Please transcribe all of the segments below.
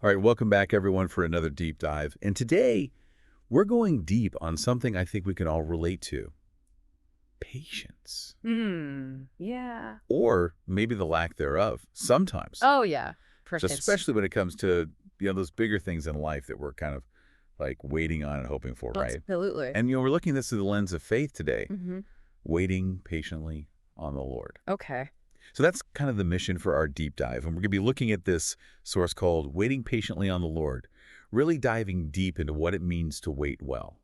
All right, welcome back, everyone, for another deep dive. And today, we're going deep on something I think we can all relate to: patience. Yeah. Or maybe the lack thereof, sometimes. Oh, yeah. It's Especially when it comes to, those bigger things in life that we're kind of like waiting on and hoping for, right? absolutely. And, we're looking at this through the lens of faith today, hmm waiting patiently on the Lord. Okay. So that's kind of the mission for our deep dive. And we're going to be looking at this source called Waiting Patiently on the Lord, really diving deep into what it means to wait well.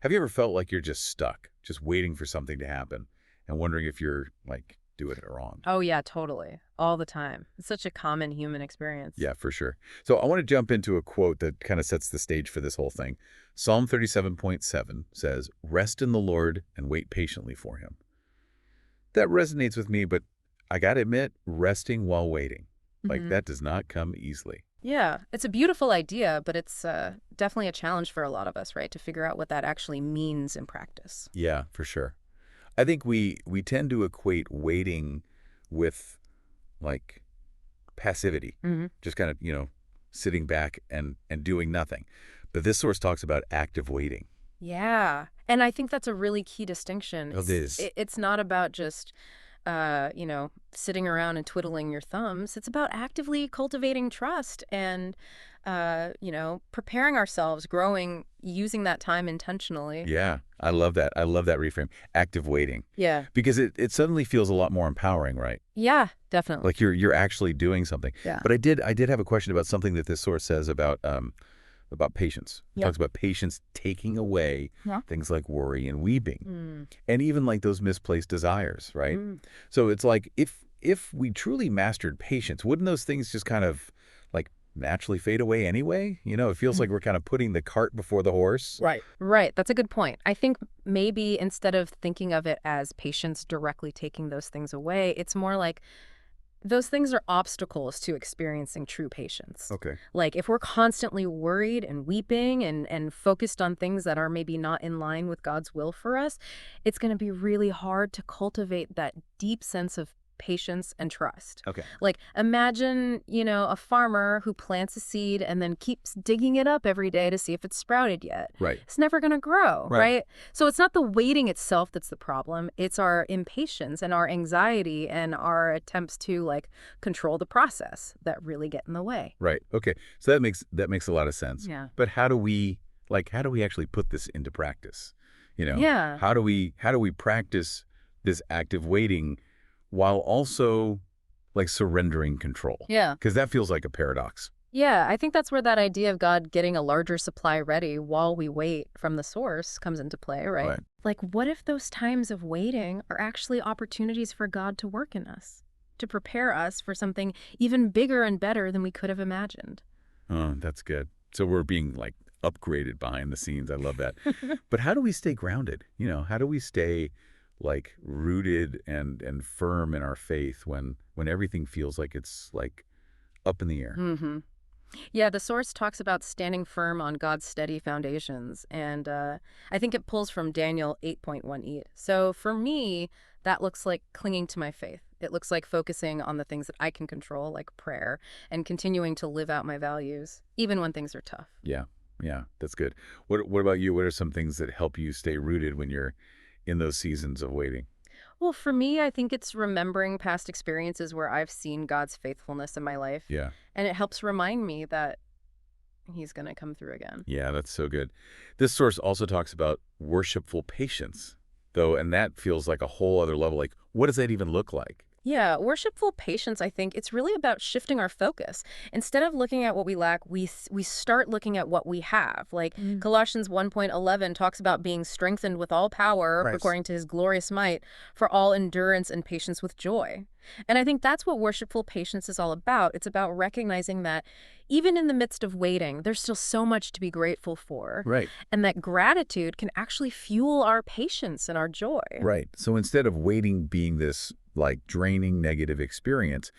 Have you ever felt like you're just stuck, just waiting for something to happen and wondering if you're like doing it wrong? Oh, yeah, totally. All the time. It's such a common human experience. Yeah, for sure. So I want to jump into a quote that kind of sets the stage for this whole thing. Psalm 37.7 says, "Rest in the Lord and wait patiently for him." That resonates with me, but I got to admit, resting while waiting, like hmm that does not come easily. Yeah, it's a beautiful idea, but it's definitely a challenge for a lot of us, right? To figure out what that actually means in practice. Yeah, for sure. I think we tend to equate waiting with like passivity, hmm just kind of, sitting back and doing nothing. But this source talks about active waiting. Yeah. And I think that's a really key distinction. Oh, it is. It's not about just sitting around and twiddling your thumbs. It's about actively cultivating trust and, preparing ourselves, growing, using that time intentionally. Yeah, I love that. I love that reframe. Active waiting. Yeah. Because it suddenly feels a lot more empowering, right? Yeah, definitely. Like you're actually doing something. Yeah. But I did have a question about something that this source says about patience. It Yeah. talks about patience taking away Yeah. things like worry and weeping, Mm. and even like those misplaced desires, right? Mm. So it's like if we truly mastered patience, wouldn't those things just kind of like naturally fade away anyway? It feels like we're kind of putting the cart before the horse. Right. Right. That's a good point. I think maybe instead of thinking of it as patience directly taking those things away, it's more like those things are obstacles to experiencing true patience. Okay. Like if we're constantly worried and weeping and focused on things that are maybe not in line with God's will for us, it's going to be really hard to cultivate that deep sense of patience and trust. Okay. Like imagine, a farmer who plants a seed and then keeps digging it up every day to see if it's sprouted yet. Right. It's never going to grow, Right. right? So it's not the waiting itself that's the problem. It's our impatience and our anxiety and our attempts to like control the process that really get in the way. Right. Okay. So that makes a lot of sense. Yeah. But how do we actually put this into practice? Yeah. How do we practice this active waiting while also like surrendering control? Yeah. Because that feels like a paradox. Yeah, I think that's where that idea of God getting a larger supply ready while we wait from the source comes into play, right? Right. Like, what if those times of waiting are actually opportunities for God to work in us, to prepare us for something even bigger and better than we could have imagined? Oh, that's good. So we're being like upgraded behind the scenes. I love that. But how do we stay grounded? How do we stay like rooted and firm in our faith when everything feels like it's like up in the air? hmm Yeah, the source talks about standing firm on God's steady foundations, and I think it pulls from Daniel 8.1e. So for me, that looks like clinging to my faith. It looks like focusing on the things that I can control, like prayer, and continuing to live out my values, even when things are tough. Yeah. Yeah, that's good. What about you? What are some things that help you stay rooted when you're in those seasons of waiting? Well, for me, I think it's remembering past experiences where I've seen God's faithfulness in my life, Yeah. and it helps remind me that He's going to come through again. Yeah, that's so good. This source also talks about worshipful patience, though, and that feels like a whole other level. Like, what does that even look like? Yeah, worshipful patience, I think, it's really about shifting our focus. Instead of looking at what we lack, we start looking at what we have. Like Colossians 1.11 talks about being strengthened with all power, Right. according to his glorious might, for all endurance and patience with joy. And I think that's what worshipful patience is all about. It's about recognizing that even in the midst of waiting, there's still so much to be grateful for, Right. and that gratitude can actually fuel our patience and our joy. Right. So instead of waiting being this like draining negative experience,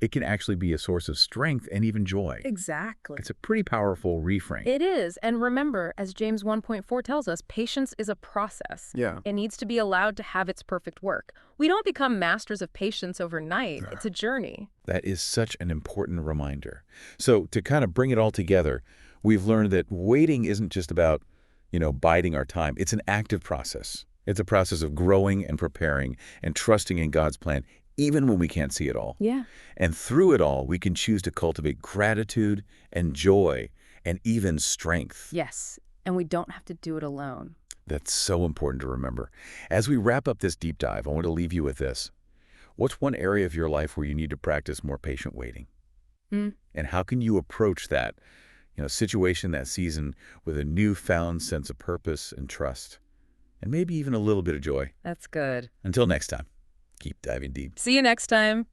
it can actually be a source of strength and even joy. Exactly. It's a pretty powerful reframe. It is. And remember, as James 1.4 tells us, patience is a process. Yeah. It needs to be allowed to have its perfect work. We don't become masters of patience overnight. It's a journey. That is such an important reminder. So to kind of bring it all together, we've learned that waiting isn't just about, biding our time. It's an active process. It's a process of growing and preparing and trusting in God's plan, even when we can't see it all. Yeah. And through it all, we can choose to cultivate gratitude and joy and even strength. Yes. And we don't have to do it alone. That's so important to remember. As we wrap up this deep dive, I want to leave you with this. What's one area of your life where you need to practice more patient waiting? Mm. And how can you approach that, situation, that season, with a newfound sense of purpose and trust? And maybe even a little bit of joy. That's good. Until next time, keep diving deep. See you next time.